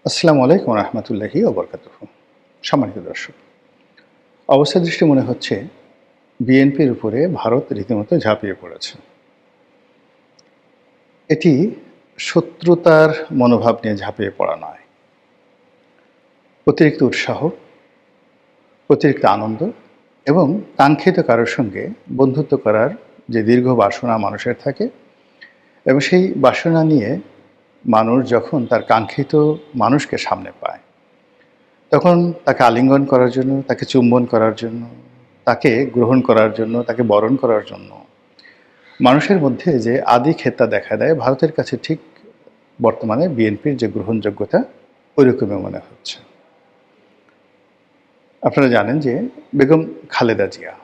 আসসালামু আলাইকুম রহমতুল্লাহি ওবরকাতুহু। সম্মানিত দর্শক, অবস্থা দৃষ্টি মনে হচ্ছে বিএনপির উপরে ভারত রীতিমতো ঝাঁপিয়ে পড়েছে। এটি শত্রুতার মনোভাব নিয়ে ঝাঁপিয়ে পড়া নয়, অতিরিক্ত উৎসাহ, অতিরিক্ত আনন্দ এবং কাঙ্ক্ষিত কারোর সঙ্গে বন্ধুত্ব করার যে দীর্ঘ বাসনা মানুষের থাকে, এবং সেই বাসনা নিয়ে মানুষ যখন তার কাঙ্ক্ষিত মানুষকে সামনে পায়, তখন তাকে আলিঙ্গন করার জন্য, তাকে চুম্বন করার জন্য, তাকে গ্রহণ করার জন্য, তাকে বরণ করার জন্য মানুষের মধ্যে যে আদি খেতা দেখা দেয়, ভারতের কাছে ঠিক বর্তমানে বিএনপির যে গ্রহণযোগ্যতা ওইরকমই মনে হচ্ছে। আপনারা জানেন যে বেগম খালেদা জিয়া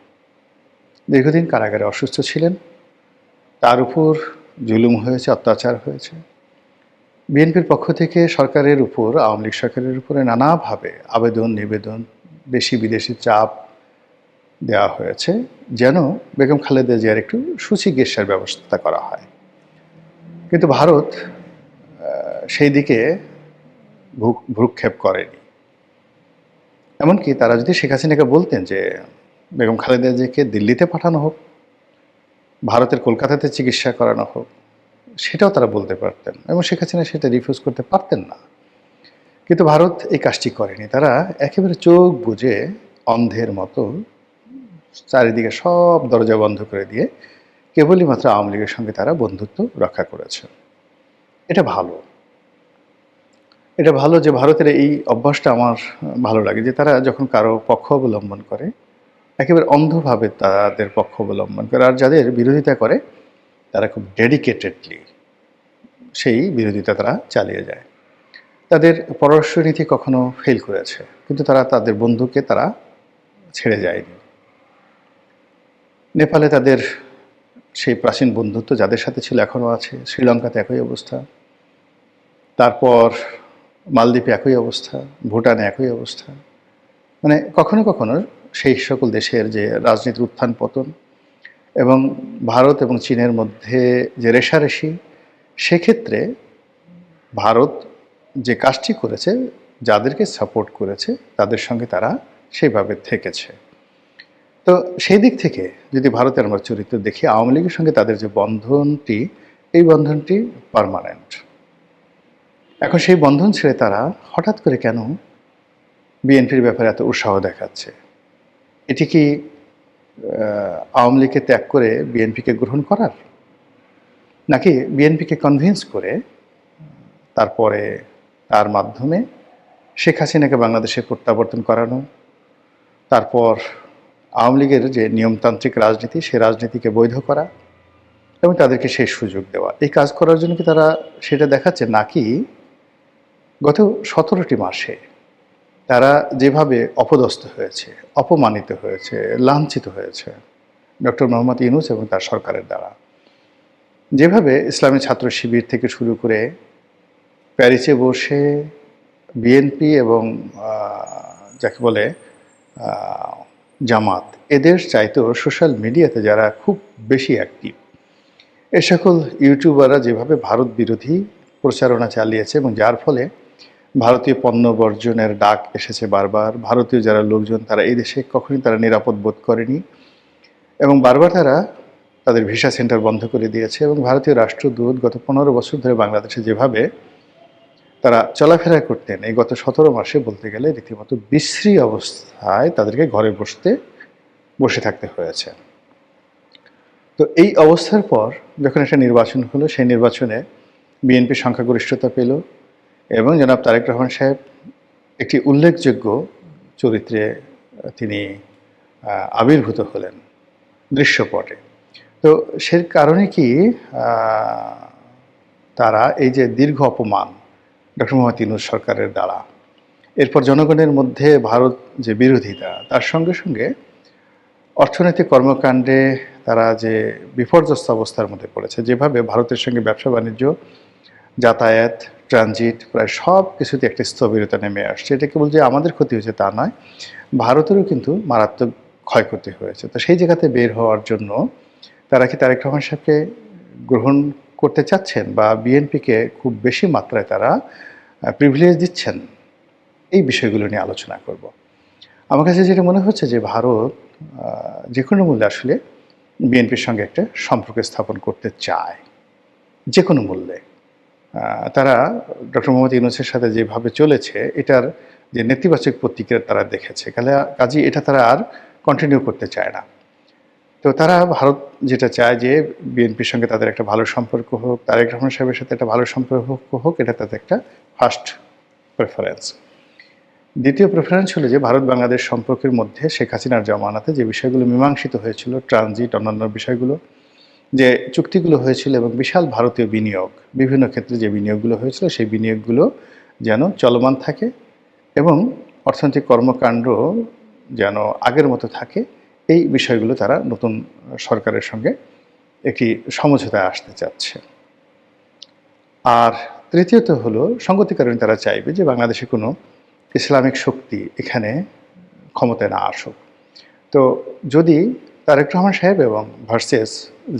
দীর্ঘদিন কারাগারে অসুস্থ ছিলেন, তার উপর জুলুম হয়েছে, অত্যাচার হয়েছে। বিএনপির পক্ষ থেকে সরকারের উপর, আওয়ামী লীগ সরকারের উপরে নানাভাবে আবেদন নিবেদন, দেশি বিদেশি চাপ দেওয়া হয়েছে যেন বেগম খালেদা জিয়ার একটু সুচিকিৎসার ব্যবস্থা করা হয়। কিন্তু ভারত সেই দিকে ভ্রুক্ষেপ করেনি। এমনকি তারা যদি শেখ হাসিনাকে বলতেন যে বেগম খালেদা জিয়াকে দিল্লিতে পাঠানো হোক, ভারতের কলকাতাতে চিকিৎসা করানো হোক, সেটাও তারা বলতে পারতেন এবং শেখ হাসিনা সেটা রিফিউজ করতে পারতেন না। কিন্তু ভারত এই কাজটি করেনি। তারা একেবারে চোখ বুজে অন্ধের মতো চারিদিকে সব দরজা বন্ধ করে দিয়ে কেবলই মাত্র আওয়ামী লীগের সঙ্গে তারা বন্ধুত্ব রক্ষা করেছে। এটা ভালো। এটা ভালো যে ভারতের এই অভ্যাসটা আমার ভালো লাগে, যে তারা যখন কারো পক্ষ অবলম্বন করে একেবারে অন্ধভাবে তাদের পক্ষ অবলম্বন করে, আর যাদের বিরোধিতা করে তারা খুব ডেডিকেটেডলি সেই বিরোধিতা তারা চালিয়ে যায়। তাদের পররাষ্ট্রনীতি কখনো ফেল করেছে, কিন্তু তারা তাদের বন্ধুকে তারা ছেড়ে যায়নি। নেপালে তাদের সেই প্রাচীন বন্ধুত্ব যাদের সাথে ছিল এখনও আছে, শ্রীলঙ্কাতে একই অবস্থা, তারপর মালদ্বীপে একই অবস্থা, ভুটানে একই অবস্থা। মানে কখনো কখনো সেই সকল দেশের যে রাজনীতির উত্থান পতন এবং ভারত এবং চীনের মধ্যে যে রেষারেষি, সেক্ষেত্রে ভারত যে কাজটি করেছে, যাদেরকে সাপোর্ট করেছে তাদের সঙ্গে তারা সেইভাবে থেকেছে। তো সেই দিক থেকে যদি ভারতের আমরা চরিত্র দেখি, আওয়ামী লীগের সঙ্গে তাদের যে বন্ধনটি, এই বন্ধনটি পার্মানেন্ট। এখন সেই বন্ধন ছেড়ে তারা হঠাৎ করে কেন বিএনপির ব্যাপারে এত উৎসাহ দেখাচ্ছে? এটি কি আওয়ামী লীগকে ত্যাগ করে বিএনপিকে গ্রহণ করার, নাকি বিএনপিকে কনভিন্স করে তারপরে তার মাধ্যমে শেখ হাসিনাকে বাংলাদেশে প্রত্যাবর্তন করানো, তারপর আওয়ামী লীগের যে নিয়মতান্ত্রিক রাজনীতি, সে রাজনীতিকে বৈধ করা এবং তাদেরকে সেই সুযোগ দেওয়া, এই কাজ করার জন্য কি তারা সেটা দেখাচ্ছে? নাকি গত 17টি মাসে তারা যেভাবে অপদস্থ হয়েছে, অপমানিত হয়েছে, লাঞ্ছিত হয়েছে ডক্টর মোহাম্মদ ইউনূস এবং তার সরকারের দ্বারা, যেভাবে ইসলামী ছাত্র শিবির থেকে শুরু করে প্যারিসে বসে বিএনপি এবং যাকে বলে জামাত, এদের চাইতেও সোশ্যাল মিডিয়াতে যারা খুব বেশি অ্যাক্টিভ, এ সকল ইউটিউবাররা যেভাবে ভারত বিরোধী প্রচারণা চালিয়েছে এবং যার ফলে ভারতীয় পণ্য বর্জনের ডাক এসেছে বারবার। ভারতীয় যারা লোকজন তারা এই দেশে কখনোই তারা নিরাপদ বোধ করেনি এবং বারবার তারা তাদের ভিসা সেন্টার বন্ধ করে দিয়েছে। এবং ভারতীয় রাষ্ট্রদূত গত 15 বছর ধরে বাংলাদেশে যেভাবে তারা চলাফেরা করতেন, এই গত 17 মাসে বলতে গেলে রীতিমতো বিশ্রী অবস্থায় তাদেরকে ঘরে বসে থাকতে হয়েছে। তো এই অবস্থার পর যখন একটা নির্বাচন হলো, সেই নির্বাচনে বিএনপি সংখ্যাগরিষ্ঠতা পেল এবং জনাব তারেক রহমান সাহেব একটি উল্লেখযোগ্য চরিত্রে তিনি আবির্ভূত হলেন দৃশ্যপটে। তো সে কারণে কি তারা এই যে দীর্ঘ অপমান ডক্টর মোহাম্মদ ইউনূস সরকারের দ্বারা, এরপর জনগণের মধ্যে ভারত যে বিরোধিতা, তার সঙ্গে সঙ্গে অর্থনৈতিক কর্মকাণ্ডে তারা যে বিপর্যস্ত অবস্থার মধ্যে পড়েছে, যেভাবে ভারতের সঙ্গে ব্যবসা বাণিজ্য, যাতায়াত, ট্রানজিট প্রায় সব কিছুতে একটা স্থবিরতা নেমে আসছে। এটা কেবল যে আমাদের ক্ষতি হয়েছে তা নয়, ভারতেরও কিন্তু মারাত্মক ক্ষয়ক্ষতি হয়েছে। তো সেই জায়গাতে বের হওয়ার জন্য তারা কি তারেক রহমান সাহেবকে গ্রহণ করতে চাচ্ছেন, বা বিএনপিকে খুব বেশি মাত্রায় তারা প্রিভিলেজ দিচ্ছেন, এই বিষয়গুলো নিয়ে আলোচনা করব। আমার কাছে যেটা মনে হচ্ছে যে ভারত যে কোনো মূল্যে আসলে বিএনপির সঙ্গে একটা সম্পর্ক স্থাপন করতে চায়, যে কোনো মূল্যে। তারা ডক্টর মোহাম্মদ ইউনূসের সাথে যেভাবে চলেছে, এটার যে নেতিবাচক প্রতিক্রিয়া তারা দেখেছে, কাজেই এটা তারা আর কন্টিনিউ করতে চায় না। তো তারা ভারত যেটা চায় যে বিএনপির সঙ্গে তাদের একটা ভালো সম্পর্ক হোক, তারেক রহমান সাহেবের সাথে একটা ভালো সম্পর্ক হোক, এটা তাদের একটা ফার্স্ট প্রেফারেন্স। দ্বিতীয় প্রেফারেন্স হলো যে ভারত বাংলাদেশ সম্পর্কের মধ্যে শেখ হাসিনার জমানাতে যে বিষয়গুলো মীমাংসিত হয়েছিল, ট্রানজিট, অন্যান্য বিষয়গুলো, যে চুক্তিগুলো হয়েছিল এবং বিশাল ভারতীয় বিনিয়োগ, বিভিন্ন ক্ষেত্রে যে বিনিয়োগগুলো হয়েছিল, সেই বিনিয়োগগুলো যেন চলমান থাকে এবং অর্থনৈতিক কর্মকাণ্ড যেন আগের মতো থাকে, এই বিষয়গুলো তারা নতুন সরকারের সঙ্গে একটি সমঝোতায় আসতে চাচ্ছে। আর তৃতীয়ত হলো সংগতি কারণে তারা চাইবে যে বাংলাদেশে কোনো ইসলামিক শক্তি এখানে ক্ষমতায় না আসুক। তো যদি তারেক রহমান সাহেব এবং ভার্সেস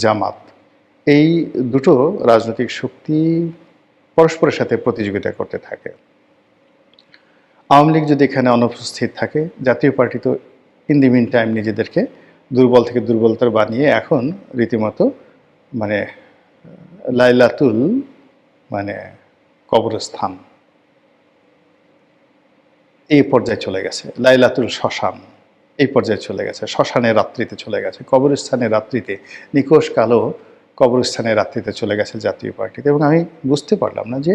জামাত, এই দুটো রাজনৈতিক শক্তি পরস্পরের সাথে প্রতিযোগিতা করতে থাকে, আওয়ামী লীগ যদি এখানে অনুপস্থিত থাকে, জাতীয় পার্টি তো ইন দি মিন টাইম নিজেদেরকে দুর্বল থেকে দুর্বলতর বানিয়ে এখন রীতিমতো মানে লাইলাতুল মানে কবরস্থান এই পর্যায়ে চলে গেছে, লাইলাতুল শ্মশান এই পর্যায়ে চলে গেছে, শ্মশানের রাত্রিতে চলে গেছে, কবরস্থানের রাত্রিতে, নিকোষ কালো কবরস্থানের রাত্রিতে চলে গেছে জাতীয় পার্টিতে। এবং আমি বুঝতে পারলাম না যে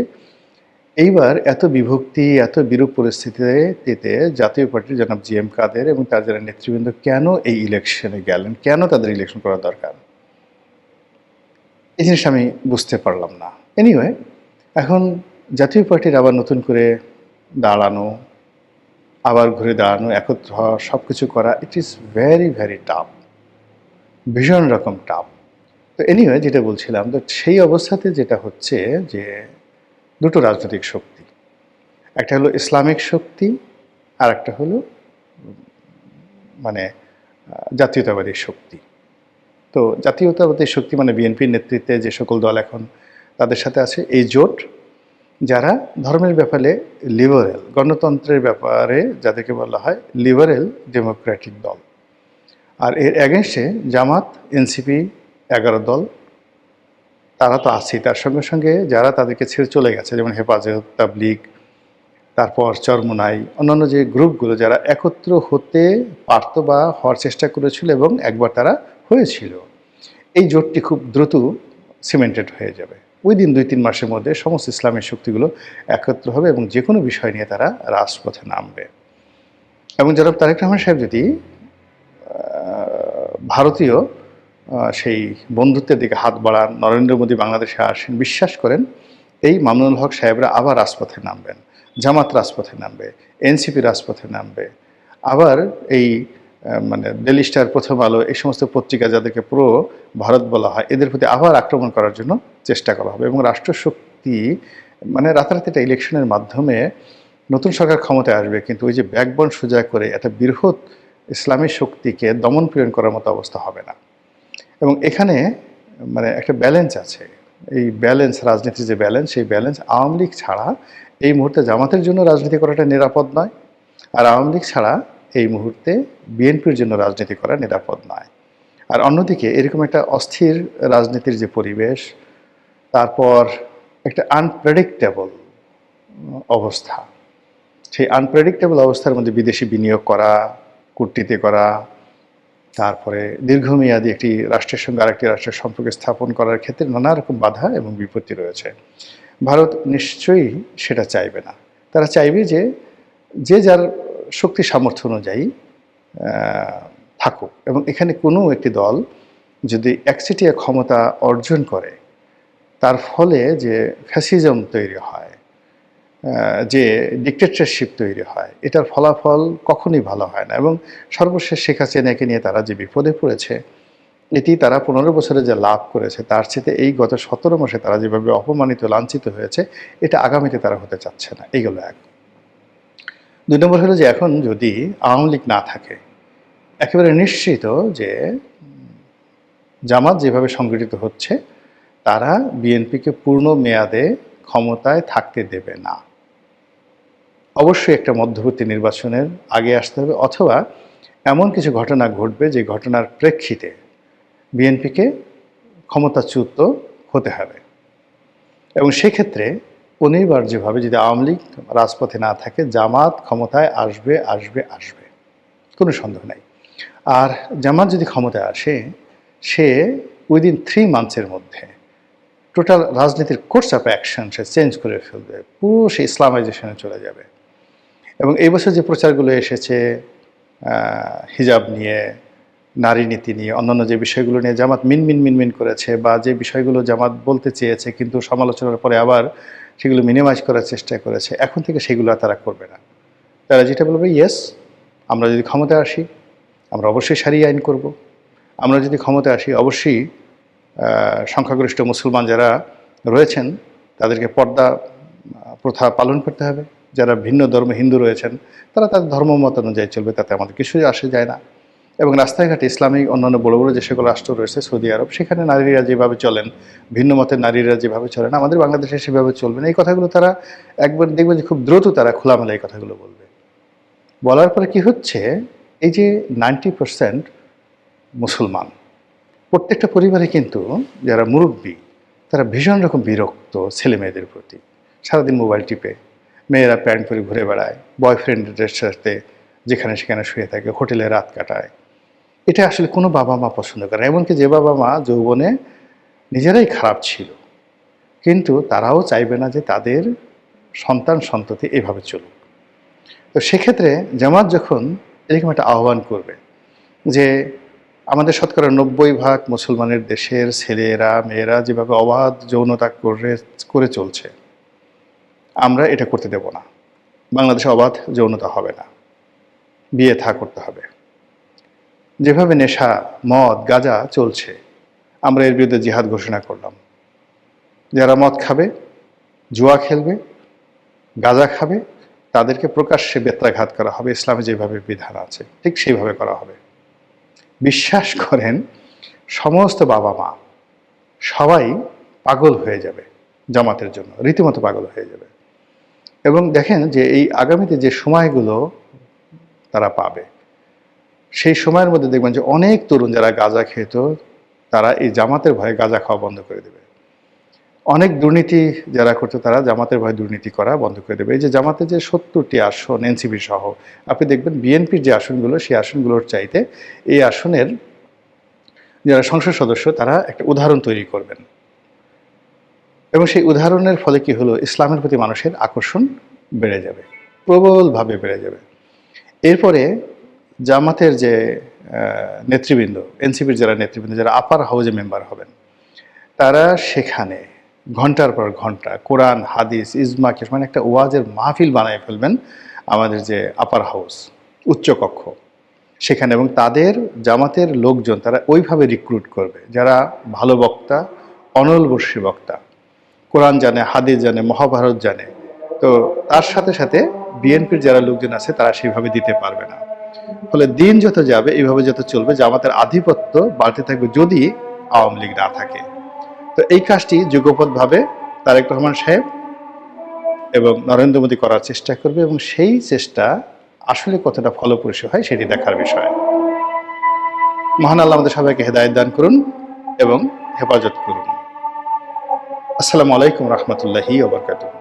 এইবার এত বিভক্তি, এত বিরূপ পরিস্থিতিতে জাতীয় পার্টির জনাব জি এম কাদের এবং তার যারা নেতৃবৃন্দ কেন এই ইলেকশনে গেলেন, কেন তাদের ইলেকশন করা দরকার, এই জিনিস আমি বুঝতে পারলাম না। এনিওয়ে, এখন জাতীয় পার্টির আবার নতুন করে দাঁড়ানো, আবার ঘুরে দাঁড়ানো, একত্র হওয়া, সব কিছু করা, it is very very tough, ভীষণ রকম টাফ। তো এনিওয়ে, যেটা বলছিলাম, তো সেই অবস্থাতে যেটা হচ্ছে যে দুটো রাজনৈতিক শক্তি, একটা হলো ইসলামিক শক্তি, আর একটা হলো মানে জাতীয়তাবাদী শক্তি। তো জাতীয়তাবাদী শক্তি মানে বিএনপির নেতৃত্বে যে সকল দল এখন তাদের সাথে আছে, এই জোট, যারা ধর্মের ব্যাপারে লিবারেল, গণতন্ত্রের ব্যাপারে যাদেরকে বলা হয় লিবারেল ডেমোক্রেটিক দল। আর এর অ্যাগেনস্টে জামাত, এনসিপি, 11 দল, তারা তো আছেই। তার সঙ্গে সঙ্গে যারা তাদেরকে ছেড়ে চলে গেছে, যেমন হেফাজত, তাবলিগ, তারপর চরমোনাই, অন্যান্য যে গ্রুপগুলো যারা একত্র হতে পারত বা হওয়ার চেষ্টা করেছিল এবং একবার তারা হয়েছিল, এই জোটটি খুব দ্রুত সিমেন্টেড হয়ে যাবে। উইদিন 2-3 মাসের মধ্যে সমস্ত ইসলামী শক্তিগুলো একত্র হবে এবং যে কোনো বিষয় নিয়ে তারা রাজপথে নামবে। এবং জনাব তারেক রহমান সাহেব যদি ভারতীয় সেই বন্ধুত্বের দিকে হাত বাড়ান, নরেন্দ্র মোদী বাংলাদেশে আসেন, বিশ্বাস করেন এই মামুনুল হক সাহেবরা আবার রাজপথে নামবেন, জামাত রাজপথে নামবে, এনসিপি রাজপথে নামবে, আবার এই মানে ডেলি স্টার, প্রথম আলো, এই সমস্ত পত্রিকা যাদেরকে পুরো ভারত বলা হয়, এদের প্রতি আবার আক্রমণ করার জন্য চেষ্টা করা হবে। এবং রাষ্ট্রশক্তি মানে রাতারাতি একটা ইলেকশনের মাধ্যমে নতুন সরকার ক্ষমতায় আসবে, কিন্তু ওই যে ব্যাকবন সোজা করে একটা বৃহৎ ইসলামী শক্তিকে দমন পীড়ন করার মতো অবস্থা হবে না। এবং এখানে মানে একটা ব্যালেন্স আছে, এই ব্যালেন্স, রাজনীতির যে ব্যালেন্স, সেই ব্যালেন্স আওয়ামী লীগ ছাড়া এই মুহূর্তে জামাতের জন্য রাজনীতি করাটা নিরাপদ নয়, আর আওয়ামী লীগ ছাড়া এই মুহূর্তে বিএনপির জন্য রাজনীতি করা নিরাপদ নয়। আর অন্যদিকে এরকম একটা অস্থির রাজনীতির যে পরিবেশ, তারপর একটা আনপ্রেডিক্টেবল অবস্থা, সেই আনপ্রেডিক্টেবল অবস্থার মধ্যে বিদেশি বিনিয়োগ করা, কূটনীতি করা, তারপরে দীর্ঘমেয়াদী একটি রাষ্ট্রের সঙ্গে আরেকটি রাষ্ট্রের সম্পর্ক স্থাপন করার ক্ষেত্রে নানা রকম বাধা এবং বিপত্তি রয়েছে। ভারত নিশ্চয়ই সেটা চাইবে না। তারা চাইবে যে যে যার শক্তি সামর্থ্য অনুযায়ী থাকুক, এবং এখানে কোনো একটি দল যদি একচেটিয়া ক্ষমতা অর্জন করে, তার ফলে যে ফ্যাসিজম তৈরি হয়, যে ডিক্টেটরশিপ তৈরি হয়, এটার ফলাফল কখনোই ভালো হয় না। এবং সর্বশেষ শেখ হাসিনাকে নিয়ে তারা যে বিপদে পড়েছে, এটি তারা 15 বছরে যে লাভ করেছে, তার চেয়ে এই গত 17 মাসে তারা যেভাবে অপমানিত, লাঞ্ছিত হয়েছে, এটা আগামীতে তারা হতে চাচ্ছে না। এইগুলো এক। 2 নম্বর হলো যে এখন যদি আওয়ামী লীগ না থাকে, একেবারে নিশ্চিত যে জামাত যেভাবে সংগঠিত হচ্ছে, তারা বিএনপিকে পূর্ণ মেয়াদে ক্ষমতায় থাকতে দেবে না। অবশ্যই একটা মধ্যবর্তী নির্বাচনের আগে আসতে হবে, অথবা এমন কিছু ঘটনা ঘটবে যে ঘটনার প্রেক্ষিতে বিএনপিকে ক্ষমতাচ্যুত হতে হবে। এবং সেক্ষেত্রে অনিবার্যভাবে যদি আওয়ামী লীগ রাজপথে না থাকে, জামাত ক্ষমতায় আসবে আসবে আসবে, কোনো সন্দেহ নাই। আর জামাত যদি ক্ষমতায় আসে, সে উইদিন 3 মান্থসের মধ্যে টোটাল রাজনীতির course of action say change করে ফেলবে, পুরো সে ইসলামাইজেশনে চলে যাবে। এবং এই বছর যে প্রচারগুলো এসেছে হিজাব নিয়ে, নারী নীতি নিয়ে, অন্যান্য যে বিষয়গুলো নিয়ে জামাত মিনমিন করেছে, বা যে বিষয়গুলো জামাত বলতে চেয়েছে কিন্তু সমালোচনার পরে আবার সেগুলো মিনিমাইজ করার চেষ্টা করেছে, এখন থেকে সেগুলো আর তারা করবে না। তারা যেটা বলবে, ইয়েস, আমরা যদি ক্ষমতায় আসি আমরা অবশ্যই সারিয়া আইন করব, আমরা যদি ক্ষমতায় আসি অবশ্যই সংখ্যাগরিষ্ঠ মুসলমান যারা রয়েছেন তাদেরকে পর্দা প্রথা পালন করতে হবে, যারা ভিন্ন ধর্ম হিন্দু রয়েছেন তারা তাদের ধর্ম মত অনুযায়ী চলবে, তাতে আমাদের কিছুই আসে যায় না। এবং রাস্তাঘাটে ইসলামিক অন্যান্য বড় বড় যে সকল রাষ্ট্র রয়েছে, সৌদি আরব, সেখানে নারীরা যেভাবে চলেন, ভিন্ন মতের নারীরা যেভাবে চলেন, আমাদের বাংলাদেশে সেভাবে চলবে না। এই কথাগুলো তারা একবার দেখবেন যে খুব দ্রুত তারা খোলামেলা এই কথাগুলো বলবে। বলার পরে কি হচ্ছে, এই যে 90% মুসলমান, প্রত্যেকটা পরিবারে কিন্তু যারা মুরব্বী তারা ভীষণ রকম বিরক্ত ছেলে মেয়েদের প্রতি। সারাদিন মোবাইল টিপে, মেয়েরা প্যান্ট পরে ঘুরে বেড়ায়, বয়ফ্রেন্ডদের সাথে যেখানে সেখানে শুয়ে থাকে, হোটেলে রাত কাটায়। এটা আসলে কোনো বাবা মা পছন্দ করে না। এমনকি যে বাবা মা যৌবনে নিজেরাই খারাপ ছিল, কিন্তু তারাও চাইবে না যে তাদের সন্তান সন্ততি এভাবে চলুক। তো সেক্ষেত্রে জামাত যখন এরকম একটা আহ্বান করবে যে আমাদের শতকরা 90% মুসলমানের দেশের ছেলেরা মেয়েরা যেভাবে অবাধ যৌনতা করে চলছে, আমরা এটা করতে দেব না। বাংলাদেশে অবাধ যৌনতা হবে না, বিয়ে থা করতে হবে। যেভাবে নেশা, মদ, গাঁজা চলছে, আমরা এর বিরুদ্ধে জিহাদ ঘোষণা করলাম। যারা মদ খাবে, জুয়া খেলবে, গাঁজা খাবে, তাদেরকে প্রকাশ্যে বেত্রাঘাত করা হবে। ইসলামে যেভাবে বিধান আছে ঠিক সেইভাবে করা হবে। বিশ্বাস করেন, সমস্ত বাবা মা সবাই পাগল হয়ে যাবে জামাতের জন্য, রীতিমতো পাগল হয়ে যাবে। এবং দেখেন যে এই আগামীতে যে সময়গুলো তারা পাবে, সেই সময়ের মধ্যে দেখবেন যে অনেক তরুণ যারা গাঁজা খেত, তারা এই জামাতের ভয়ে গাঁজা খাওয়া বন্ধ করে দেবে। অনেক দুর্নীতি যারা করতো তারা জামাতের ভয়ে দুর্নীতি করা বন্ধ করে দেবে। এই যে জামাতের যে 70টি আসন এনসিপি সহ, আপনি দেখবেন বিএনপির যে আসনগুলো, সেই আসনগুলোর চাইতে এই আসনের যারা সংসদ সদস্য তারা একটা উদাহরণ তৈরি করবেন। এবং সেই উদাহরণের ফলে কি হলো, ইসলামের প্রতি মানুষের আকর্ষণ বেড়ে যাবে, প্রবলভাবে বেড়ে যাবে। এরপরে জামাতের যে নেতৃবৃন্দ, এনসিপির যারা নেতৃবৃন্দ, যারা আপার হাউজে মেম্বার হবেন, তারা সেখানে ঘন্টার পর ঘন্টা কোরআন, হাদিস, ইজমা, মানে একটা ওয়াজের মাহফিল বানায় ফেলবেন আমাদের যে আপার হাউস, উচ্চকক্ষ সেখানে। এবং তাদের জামাতের লোকজন তারা ওইভাবে রিক্রুট করবে যারা ভালো বক্তা, অনলবর্ষী বক্তা, কোরআন জানে, হাদিস জানে, মহাভারত জানে। তো তার সাথে সাথে বিএনপির যারা লোকজন আছে তারা সেইভাবে দিতে পারবে না। ফলে দিন যত যাবে, এইভাবে যত চলবে, জামাতের আধিপত্য বাড়তে থাকবে যদি আওয়ামী লীগ না থাকে। তো এই কাজটি যুগপৎভাবে তারেক রহমান সাহেব এবং নরেন্দ্র মোদী করার চেষ্টা করবে, এবং সেই চেষ্টা আসলে কতটা ফলপ্রসূ হয় সেটি দেখার বিষয়। মহান আল্লাহ আমাদের সবাইকে হেদায়েত দান করুন এবং হেফাজত করুন। আসসালামু আলাইকুম রহমতুল্লাহি ওয়া বারাকাতুহু।